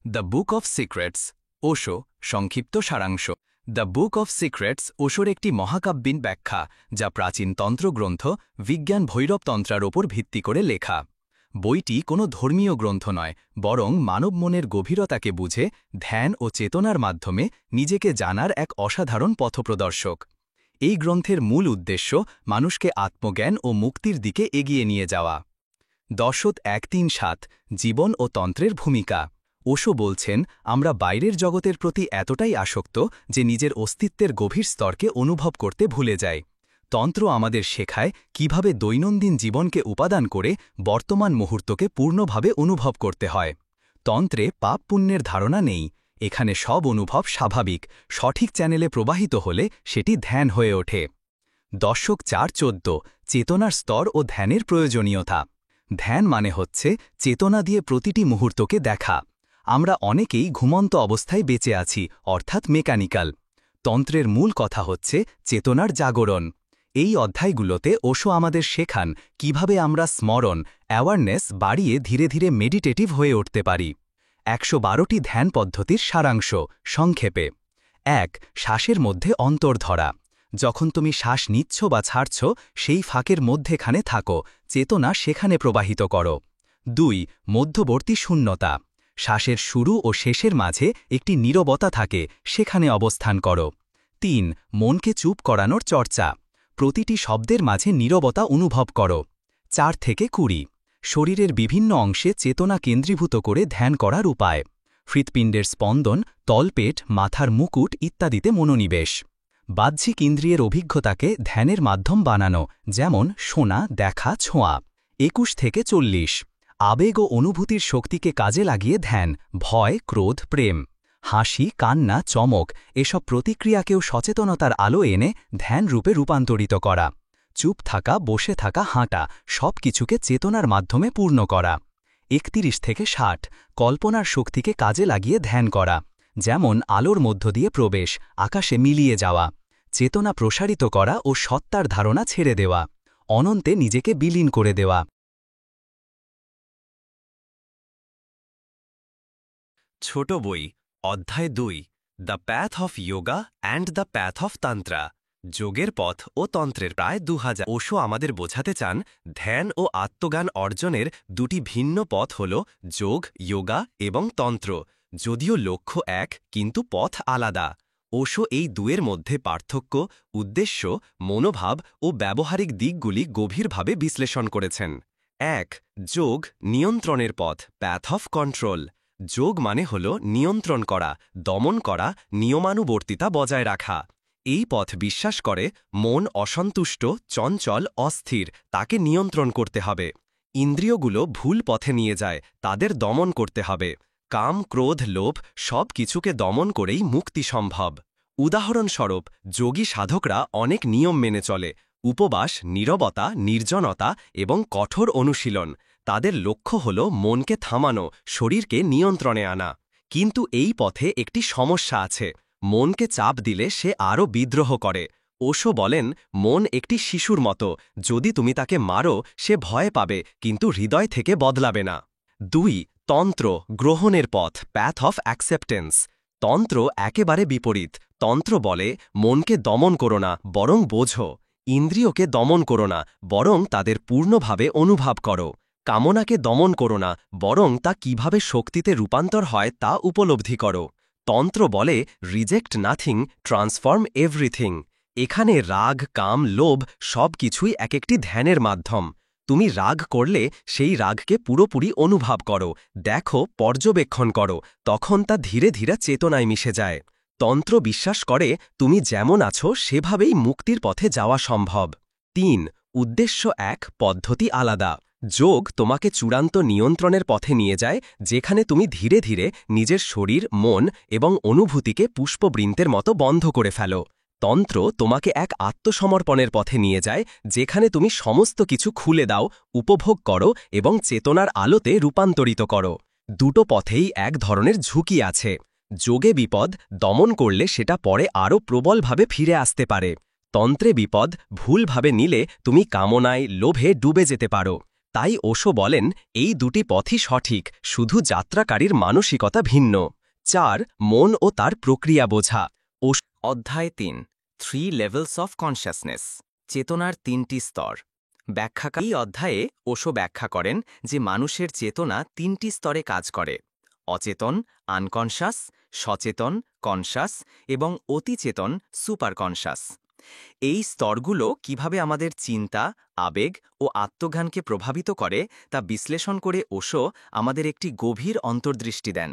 The book of secrets, Osho, সংক্ষিপ্ত সারাংশ। The book of secrets ওশোর একটি মহাকাব্যিক ব্যাখ্যা, যা প্রাচীন তন্ত্রগ্রন্থ বিজ্ঞান ভৈরবতন্ত্রার ওপর ভিত্তি করে লেখা। বইটি কোনো ধর্মীয় গ্রন্থ নয়, বরং মানব মনের গভীরতাকে বুঝে ধ্যান ও চেতনার মাধ্যমে নিজেকে জানার এক অসাধারণ পথপ্রদর্শক। এই গ্রন্থের মূল উদ্দেশ্য মানুষকে আত্মজ্ঞান ও মুক্তির দিকে এগিয়ে নিয়ে যাওয়া। 10.137 জীবন ও তন্ত্রের ভূমিকা। ওশো বলছেন, আমরা বাইরের জগতের প্রতি এতটাই আসক্ত যে নিজের অস্তিত্বের গভীর স্তরকে অনুভব করতে ভুলে যাই। তন্ত্র আমাদের শেখায় কিভাবে দৈনন্দিন জীবনকে উপাদান করে বর্তমান মুহূর্তকে পূর্ণভাবে অনুভব করতে হয়। তন্ত্রে পাপ পুণ্যের ধারণা নেই, এখানে সব অনুভব স্বাভাবিক, সঠিক চ্যানেলে প্রবাহিত হলে সেটি ধ্যান হয়ে ওঠে। 10.414 চেতনার স্তর ও ধ্যানের প্রয়োজনীয়তা। ধ্যান মানে হচ্ছে চেতনা দিয়ে প্রতিটি মুহূর্তকে দেখা। আমরা অনেকেই ঘুমন্ত অবস্থায় বেঁচে আছি, অর্থাৎ মেকানিক্যাল। তন্ত্রের মূল কথা হচ্ছে চেতনার জাগরণ। এই অধ্যায়গুলোতে ওশো আমাদের শেখান কিভাবে আমরা স্মরণ অ্যাওয়ারনেস বাড়িয়ে ধীরে ধীরে মেডিটেটিভ হয়ে উঠতে পারি। 112টি ধ্যান পদ্ধতির সারাংশ সংক্ষেপে। 1. শ্বাসের মধ্যে অন্তর ধরা। যখন তুমি শ্বাস নিচ্ছ বা ছাড়ছ, সেই ফাঁকের মধ্যেখানে থাকো, চেতনা সেখানে প্রবাহিত করো। 2. মধ্যবর্তী শূন্যতা। শ্বাসের শুরু ও শেষের মাঝে একটি নীরবতা থাকে, সেখানে অবস্থান করো। 3. মনকে চুপ করানোর চর্চা। প্রতিটি শব্দের মাঝে নীরবতা অনুভব করো। 4 থেকে 20 শরীরের বিভিন্ন অংশে চেতনা কেন্দ্রীভূত করে ধ্যান করার উপায়। হৃৎপিণ্ডের স্পন্দন, তলপেট, মাথার মুকুট ইত্যাদিতে মনোনিবেশ। বাহ্যিক ইন্দ্রিয়ের অভিজ্ঞতাকে ধ্যানের মাধ্যম বানানো, যেমন শোনা, দেখা, ছোঁয়া। 21 থেকে 40 আবেগ ও অনুভূতির শক্তিকে কাজে লাগিয়ে ধ্যান, ভয়, ক্রোধ, প্রেম, হাসি, কান্না, চমক এসব প্রতিক্রিয়াকেও সচেতনতার আলো এনে ধ্যান রূপে রূপান্তরিত করা। চুপ থাকা, বসে থাকা, হাঁটা সব কিছুকে চেতনার মাধ্যমে পূর্ণ করা। 31 থেকে 60 কল্পনার শক্তিকে কাজে লাগিয়ে ধ্যান করা, যেমন আলোর মধ্য দিয়ে প্রবেশ, আকাশে মিলিয়ে যাওয়া। চেতনা প্রসারিত করা ও সত্তার ধারণা ছেড়ে দেওয়া, অনন্তে নিজেকে বিলীন করে দেওয়া। ছোট বই, অধ্যায় 2, the path of yoga and the path of tantra, যোগের পথ ও তন্ত্রের প্রায় 2000। ওশো আমাদের বোঝাতে চান, ধ্যান ও আত্মজ্ঞান অর্জনের দুটি ভিন্ন পথ হল যোগ, যোগা এবং তন্ত্র। যদিও লক্ষ্য এক, কিন্তু পথ আলাদা। ওশো এই দুয়ের মধ্যে পার্থক্য, উদ্দেশ্য, মনোভাব ও ব্যবহারিক দিকগুলি গভীরভাবে বিশ্লেষণ করেছেন। 1. যোগ, নিয়ন্ত্রণের পথ, প্যাথ অফ কন্ট্রোল। যোগ মানে হল নিয়ন্ত্রণ করা, দমন করা, নিয়মানুবর্তিতা বজায় রাখা। এই পথ বিশ্বাস করে মন অসন্তুষ্ট, চঞ্চল, অস্থির, তাকে নিয়ন্ত্রণ করতে হবে। ইন্দ্রিয়গুলো ভুল পথে নিয়ে যায়, তাদের দমন করতে হবে। কাম, ক্রোধ, লোভ সব কিছুকে দমন করেই মুক্তি সম্ভব। উদাহরণস্বরূপ, যোগী সাধকরা অনেক নিয়ম মেনে চলে, উপবাস, নীরবতা, নির্জনতা এবং কঠোর অনুশীলন। তাদের লক্ষ্য হল মনকে থামানো, শরীরকে নিয়ন্ত্রণে আনা। কিন্তু এই পথে একটি সমস্যা আছে, মনকে চাপ দিলে সে আরও বিদ্রোহ করে। ওশো বলেন, মন একটি শিশুর মতো, যদি তুমি তাকে মারো সে ভয় পাবে, কিন্তু হৃদয় থেকে বদলাবে না। 2. তন্ত্র, গ্রহণের পথ, প্যাথ অফ অ্যাকসেপ্টেন্স। তন্ত্র একেবারে বিপরীত। তন্ত্র বলে, মনকে দমন করো না, বরং বোঝো। ইন্দ্রিয়কে দমন করো না, বরং তাদের পূর্ণভাবে অনুভব করো। কামনাকে দমন করো না, বরং তা কিভাবে শক্তিতে রূপান্তর হয় তা উপলব্ধি করো। তন্ত্র বলে, রিজেক্ট নাথিং, ট্রান্সফর্ম এভরিথিং। এখানে রাগ, কাম, লোভ সব কিছুই এক একটি ধ্যানের মাধ্যম। তুমি রাগ করলে সেই রাগকে পুরোপুরি অনুভব করো, দেখো, পর্যবেক্ষণ করো, তখন তা ধীরে ধীরে চেতনায় মিশে যায়। তন্ত্র বিশ্বাস করে তুমি যেমন আছো সেভাবেই মুক্তির পথে যাওয়া সম্ভব। 3. উদ্দেশ্য এক, পদ্ধতি আলাদা। যোগ তোমাকে চূড়ান্ত নিয়ন্ত্রণের পথে নিয়ে যায়, যেখানে তুমি ধীরে ধীরে নিজের শরীর, মন এবং অনুভূতিকে পুষ্পবৃন্তের মতো বন্ধ করে ফেলো। তন্ত্র তোমাকে এক আত্মসমর্পণের পথে নিয়ে যায়, যেখানে তুমি সমস্ত কিছু খুলে দাও, উপভোগ করো এবং চেতনার আলোতে রূপান্তরিত করো। দুটো পথেই এক ধরনের ঝুঁকি আছে। যোগে বিপদ, দমন করলে সেটা পরে আরও প্রবলভাবে ফিরে আসতে পারে। তন্ত্রে বিপদ, ভুলভাবে নিলে তুমি কামনায়, লোভে ডুবে যেতে পারো। তাই ওশো বলেন এই দুটি পথই সঠিক, শুধু যাত্রাকারীর মানসিকতা ভিন্ন। 4. মন ও তার প্রক্রিয়া বোঝা। অধ্যায় 3, 3 লেভেলস অফ কনশাসনেস, চেতনার 3টি স্তর। এই অধ্যায়ে ওশো ব্যাখ্যা করেন যে মানুষের চেতনা 3টি স্তরে কাজ করে: অচেতন আনকনশাস, সচেতন কনশাস এবং অতিচেতন সুপার কনশাস। এই স্তরগুলো কিভাবে আমাদের চিন্তা, আবেগ ও আত্মজ্ঞানকে প্রভাবিত করে তা বিশ্লেষণ করে ওশো আমাদের একটি গভীর অন্তর্দৃষ্টি দেন।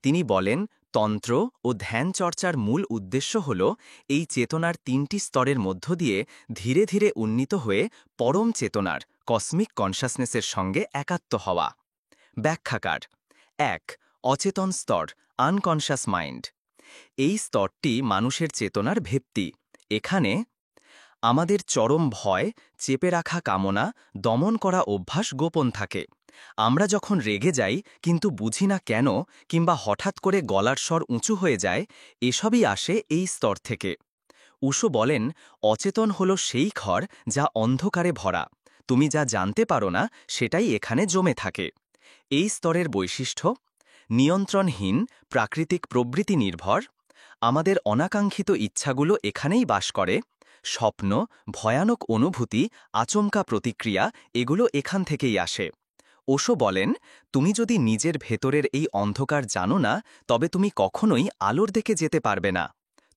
তিনি বলেন, তন্ত্র ও ধ্যান চর্চার মূল উদ্দেশ্য হল এই চেতনার 3টি স্তরের মধ্য দিয়ে ধীরে ধীরে উন্নীত হয়ে পরম চেতনার কসমিক কনশাসনেসের সঙ্গে একাত্ম হওয়া। ব্যাখ্যাকার: 1. অচেতন স্তর, আনকনশাস মাইন্ড। এই স্তরটি মানুষের চেতনার ভিত্তি। এখানে আমাদের চরম ভয়, চেপে রাখা কামনা, দমন করা অভ্যাস গোপন থাকে। আমরা যখন রেগে যাই কিন্তু বুঝি না কেন, কিংবা হঠাৎ করে গলার স্বর উঁচু হয়ে যায়, এসবই আসে এই স্তর থেকে। ওশো বলেন, অচেতন হল সেই ঘর যা অন্ধকারে ভরা। তুমি যা জানতে পারো না সেটাই এখানে জমে থাকে। এই স্তরের বৈশিষ্ট্য: নিয়ন্ত্রণহীন, প্রাকৃতিক প্রবৃত্তি নির্ভর। আমাদের অনাকাঙ্ক্ষিত ইচ্ছাগুলো এখানেই বাস করে। স্বপ্ন, ভয়ানক অনুভূতি, আচমকা প্রতিক্রিয়া, এগুলো এখান থেকেই আসে। ওশো বলেন, তুমি যদি নিজের ভেতরের এই অন্ধকার জানো না, তবে তুমি কখনোই আলোর দিকে যেতে পারবে না।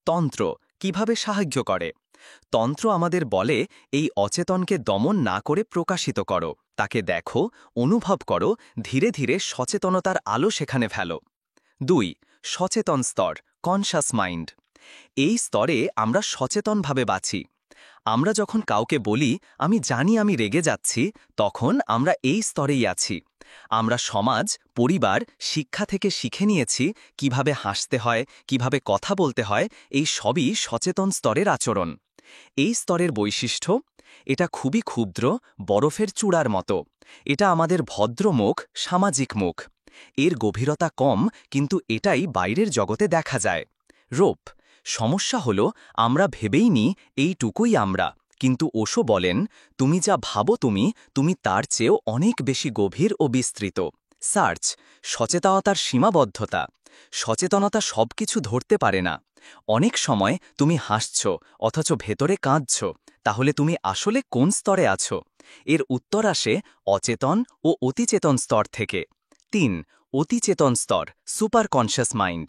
তন্ত্র কিভাবে সাহায্য করে? তন্ত্র আমাদের বলে, এই অচেতনকে দমন না করে প্রকাশিত করো, তাকে দেখো, অনুভব করো, ধীরে ধীরে সচেতনতার আলো সেখানে ফেলো। 2. সচেতন স্তর, কনশাস মাইন্ড। এই স্তরে আমরা সচেতনভাবে বাঁচি। আমরা যখন কাউকে বলি, আমি জানি আমি রেগে যাচ্ছি, তখন আমরা এই স্তরেই আছি। আমরা সমাজ, পরিবার, শিক্ষা থেকে শিখে নিয়েছি কিভাবে হাসতে হয়, কিভাবে কথা বলতে হয়, এই সবই সচেতন স্তরের আচরণ। এই স্তরের বৈশিষ্ট্য: এটা খুবই ক্ষুদ্র, বরফের চূড়ার মতো। এটা আমাদের ভদ্র মুখ, সামাজিক মুখ। এর গভীরতা কম, কিন্তু এটাই বাইরের জগতে দেখা যায়। রূপ: সমস্যা হল আমরা ভেবেই নিই এইটুকুই আমরা, কিন্তু ওশো বলেন, তুমি যা ভাবো তুমি তার চেয়েও অনেক বেশি গভীর ও বিস্তৃত। সার্চ: সচেতনতার সীমাবদ্ধতা। সচেতনতা সবকিছু ধরতে পারে না। অনেক সময় তুমি হাসছ অথচ ভেতরে কাঁদছ, তাহলে তুমি আসলে কোন স্তরে আছো? এর উত্তর আসে অচেতন ও অতিচেতন স্তর থেকে। 3. অতিচেতন স্তর, সুপার কনশাস মাইন্ড।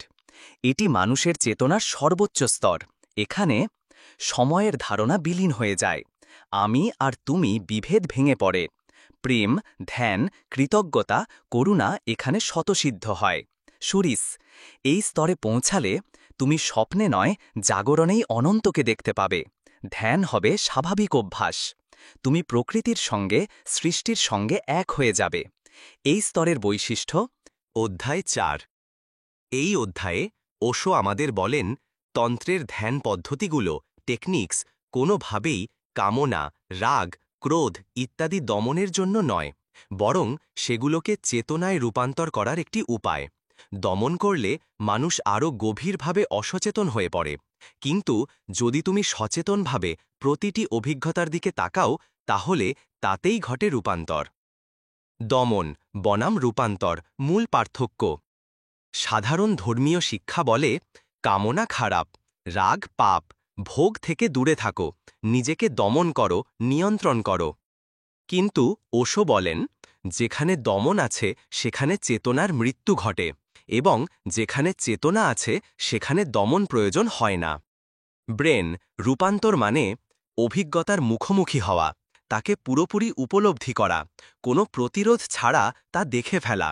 এটি মানুষের চেতনার সর্বোচ্চ স্তর। এখানে সময়ের ধারণা বিলীন হয়ে যায়। আমি আর তুমি বিভেদ ভেঙে পড়ে। প্রেম, ধ্যান, কৃতজ্ঞতা, করুণা এখানে স্বতঃসিদ্ধ হয়। সুরিস: এই স্তরে পৌঁছালে তুমি স্বপ্নে নয়, জাগরণেই অনন্তকে দেখতে পাবে। ধ্যান হবে স্বাভাবিক অভ্যাস। তুমি প্রকৃতির সঙ্গে, সৃষ্টির সঙ্গে এক হয়ে যাবে। এই স্তরের বৈশিষ্ট্য: অধ্যায় 4। এই অধ্যায়ে ওশো আমাদের বলেন, তন্ত্রের ধ্যান পদ্ধতিগুলো, টেকনিক্স, কোনোভাবেই কামনা, রাগ, ক্রোধ ইত্যাদি দমনের জন্য নয়, বরং সেগুলোকে চেতনায় রূপান্তর করার একটি উপায়। দমন করলে মানুষ আরও গভীরভাবে অসচেতন হয়ে পড়ে, কিন্তু যদি তুমি সচেতনভাবে প্রতিটি অভিজ্ঞতার দিকে তাকাও, তাহলে তাতেই ঘটে রূপান্তর। দমন বনাম রূপান্তর, মূল পার্থক্য: সাধারণ ধর্মীয় শিক্ষা বলে, কামনা খারাপ, রাগ পাপ, ভোগ থেকে দূরে থাকো, নিজেকে দমন করো, নিয়ন্ত্রণ করো। কিন্তু ওশো বলেন, যেখানে দমন আছে সেখানে চেতনার মৃত্যু ঘটে, এবং যেখানে চেতনা আছে সেখানে দমন প্রয়োজন হয় না। ব্রেন রূপান্তর মানে অভিজ্ঞতার মুখোমুখি হওয়া, তাকে পুরোপুরি উপলব্ধি করা, কোনো প্রতিরোধ ছাড়া তা দেখে ফেলা।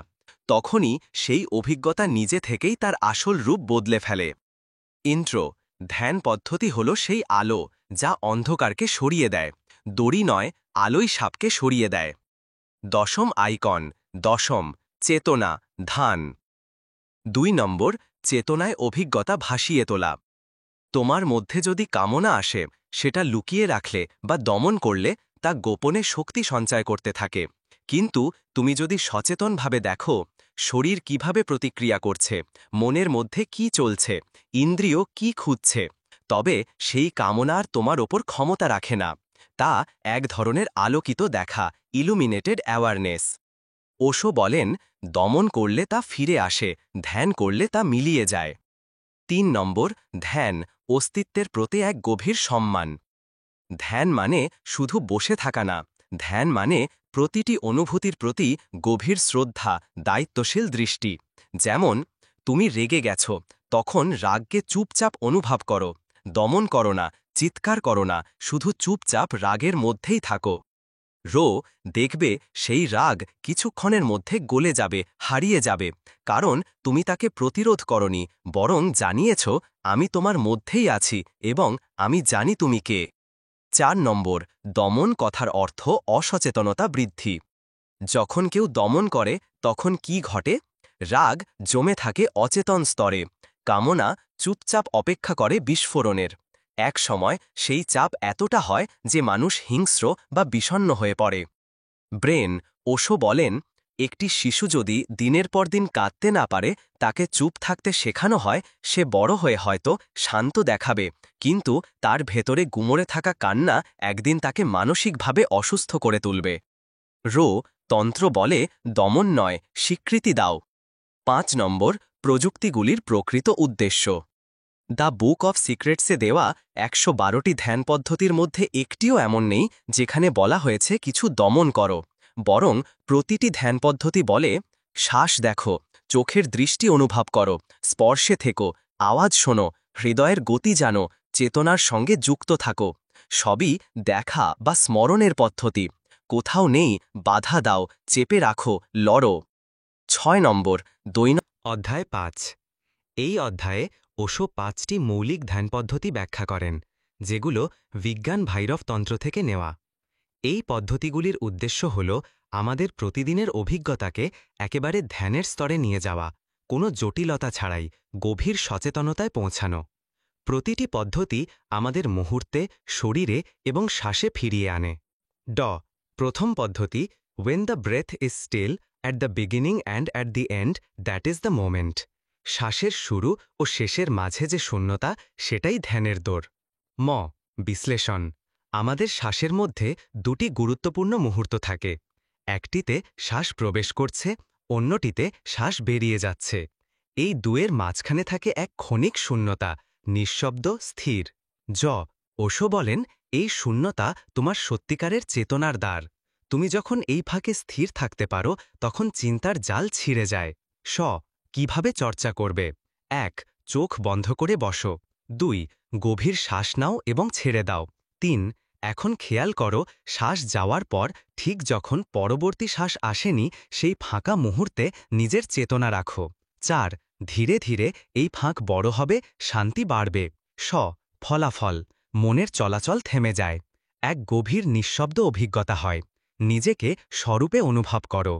তখনই সেই অভিজ্ঞতা নিজে থেকেই তার আসল রূপ বদলে ফেলে। ইন্ট্রো: ধ্যান পদ্ধতি হল সেই আলো যা অন্ধকারকে সরিয়ে দেয়। দড়ি নয়, আলোই সাপকে সরিয়ে দেয়। দশম আইকন: দশম, চেতনা, ধ্যান। 2 নম্বর, চেতনায় অভিজ্ঞতা ভাসিয়ে তোলা। তোমার মধ্যে যদি কামনা আসে, সেটা লুকিয়ে রাখলে বা দমন করলে তা গোপনে শক্তি সঞ্চয় করতে থাকে। কিন্তু তুমি যদি সচেতনভাবে দেখো, শরীর কিভাবে প্রতিক্রিয়া করছে, মনের মধ্যে কি চলছে, ইন্দ্রিয় কি খুঁজছে, তবে সেই কামনা আর তোমার ওপর ক্ষমতা রাখে না। তা এক ধরনের আলোকিত দেখা, ইলুমিনেটেড অ্যাওয়ারনেস। ওশো বলেন, দমন করলে তা ফিরে আসে, ধ্যান করলে তা মিলিয়ে যায়। 3 নম্বর, ধ্যান, অস্তিত্বের প্রতি এক গভীর সম্মান। ধ্যান মানে শুধু বসে থাকা না, ধ্যান মানে প্রতিটি অনুভূতির প্রতি গভীর শ্রদ্ধা, দায়িত্বশীল দৃষ্টি। যেমন, তুমি রেগে গেছ, তখন রাগকে চুপচাপ অনুভব করো, দমন করো না, চিৎকার করো না, শুধু চুপচাপ রাগের মধ্যেই থাকো। দেখবে সেই রাগ কিছুক্ষণের মধ্যে গলে যাবে, হারিয়ে যাবে, কারণ তুমি তাকে প্রতিরোধ করনি, বরং জানিয়েছ আমি তোমার মধ্যেই আছি এবং আমি জানি তুমি কে। 4 নম্বর, দমন কথার অর্থ অসচেতনতা বৃদ্ধি। যখন কেউ দমন করে তখন কি ঘটে? রাগ জমে থাকে অচেতন স্তরে, কামনা চুপচাপ অপেক্ষা করে বিস্ফোরণের। এক সময় সেই চাপ এতটা হয় যে মানুষ হিংস্র বা বিষণ্ণ হয়ে পড়ে। ব্রেন, ওশো বলেন, একটি শিশু যদি দিনের পর দিন কাঁদতে না পারে, তাকে চুপ থাকতে শেখানো হয়, সে বড় হয়ে হয়তো শান্ত দেখাবে, কিন্তু তার ভেতরে গুমরে থাকা কান্না একদিন তাকে মানসিকভাবে অসুস্থ করে তুলবে। তন্ত্র বলে, দমন নয়, স্বীকৃতি দাও। 5 নম্বর, প্রযুক্তিগুলির প্রকৃত উদ্দেশ্য। দ্য বুক অফ সিক্রেটসে দেওয়া 112টি ধ্যান পদ্ধতির মধ্যে একটিও এমন নেই যেখানে বলা হয়েছে কিছু দমন করো, বরং প্রতিটি ধ্যান পদ্ধতি বলে, শ্বাস দেখো, চোখের দৃষ্টি অনুভব করো, স্পর্শে থেকো, আওয়াজ শোনো, হৃদয়ের গতি জানো, চেতনার সঙ্গে যুক্ত থাকো। সবই দেখা বা স্মরণের পদ্ধতি। কোথাও নেই বাধা দাও, চেপে রাখো, লড়ো। 6 নম্বর, অধ্যায় 5। এই অধ্যায়ে ওশো 5টি মৌলিক ধ্যান পদ্ধতি ব্যাখ্যা করেন, যেগুলো বিজ্ঞান ভৈরব তন্ত্র থেকে নেওয়া। এই পদ্ধতিগুলির উদ্দেশ্য হল আমাদের প্রতিদিনের অভিজ্ঞতাকে একেবারে ধ্যানের স্তরে নিয়ে যাওয়া, কোনো জটিলতা ছাড়াই গভীর সচেতনতায় পৌঁছানো। প্রতিটি পদ্ধতি আমাদের মুহূর্তে, শরীরে এবং শ্বাসে ফিরিয়ে আনে। প্রথম পদ্ধতি, When the breath is still, at the beginning and at the end, that is the moment. শ্বাসের শুরু ও শেষের মাঝে যে শূন্যতা, সেটাই ধ্যানের দৌড়। বিশ্লেষণ। আমাদের শ্বাসের মধ্যে দুটি গুরুত্বপূর্ণ মুহূর্ত থাকে। একটিতে শ্বাস প্রবেশ করছে, অন্যটিতে শ্বাস বেরিয়ে যাচ্ছে। এই দুয়ের মাঝখানে থাকে এক ক্ষণিক শূন্যতা, নিঃশব্দ, স্থির। ওশো বলেন, এই শূন্যতা তোমার সত্যিকারের চেতনার দ্বার। তুমি যখন এই ফাঁকে স্থির থাকতে পারো, তখন চিন্তার জাল ছিঁড়ে যায়। কিভাবে চর্চা করবে? 1. চোখ বন্ধ করে বসো। 2. গভীর শ্বাস নাও এবং ছেড়ে দাও। 3. এখন খেয়াল করো, শ্বাস যাওয়ার পর ঠিক যখন পরবর্তী শ্বাস আসেনি, সেই ফাঁকা মুহূর্তে নিজের চেতনা রাখো। 4. ধীরে ধীরে এই ফাঁক বড় হবে, শান্তি বাড়বে। ফলাফল, মনের চলাচল থেমে যায়। এক গভীর নিঃশব্দ অভিজ্ঞতা হয়। নিজেকে স্বরূপে অনুভব করো।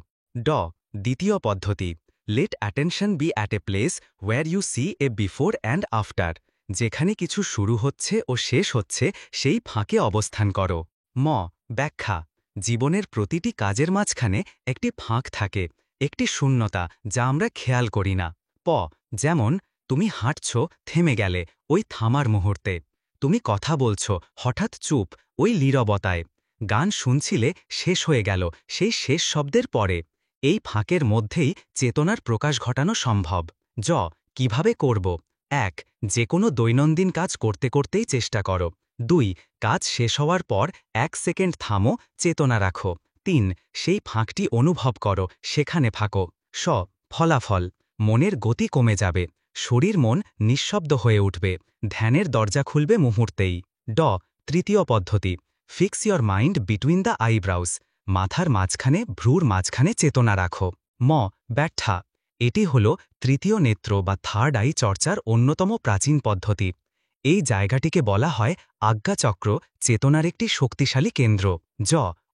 দ্বিতীয় পদ্ধতি, let attention be at a place where you see a before and after. যেখানে কিছু শুরু হচ্ছে ও শেষ হচ্ছে, সেই ফাঁকে অবস্থান করো। ব্যাখ্যা। জীবনের প্রতিটি কাজের মাঝখানে একটি ফাঁক থাকে, একটি শূন্যতা যা আমরা খেয়াল করি না। যেমন, তুমি হাঁটছ, থেমে গেলে, ওই থামার মুহূর্তে। তুমি কথা বলছ, হঠাৎ চুপ, ওই নীরবতায়। গান শুনছিলে, শেষ হয়ে গেল, সেই শেষ শব্দের পরে। এই ফাঁকের মধ্যেই চেতনার প্রকাশ ঘটানো সম্ভব। কিভাবে করব? 1. যে কোনো দৈনন্দিন কাজ করতে করতেই চেষ্টা করো। 2. কাজ শেষ হওয়ার পর 1 সেকেন্ড থামো, চেতনা রাখো। 3. সেই ফাঁকটি অনুভব করো, সেখানে থাকো। ফলাফল, মনের গতি কমে যাবে, শরীর মন নিঃশব্দ হয়ে উঠবে, ধ্যানের দরজা খুলবে মুহূর্তেই। তৃতীয় পদ্ধতি, fix your mind between the eyebrows. মাথার মাঝখানে, ভ্রুর মাঝখানে চেতনা রাখো। ব্যাখ্যা। এটি হল তৃতীয় নেত্র বা থার্ড আই চর্চার অন্যতম প্রাচীন পদ্ধতি। এই জায়গাটিকে বলা হয় আজ্ঞাচক্র, চেতনার একটি শক্তিশালী কেন্দ্র।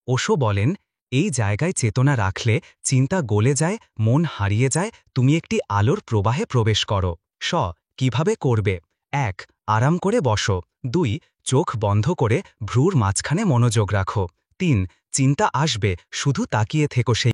ওশো বলেন, এই জায়গায় চেতনা রাখলে চিন্তা গলে যায়, মন হারিয়ে যায়, তুমি একটি আলোর প্রবাহে প্রবেশ করো। কিভাবে করবে? 1. আরাম করে বসো। 2. চোখ বন্ধ করে ভ্রুর মাঝখানে মনোযোগ রাখো। 3. চিন্তা আসবে, শুধু তাকিয়ে থেকো সেই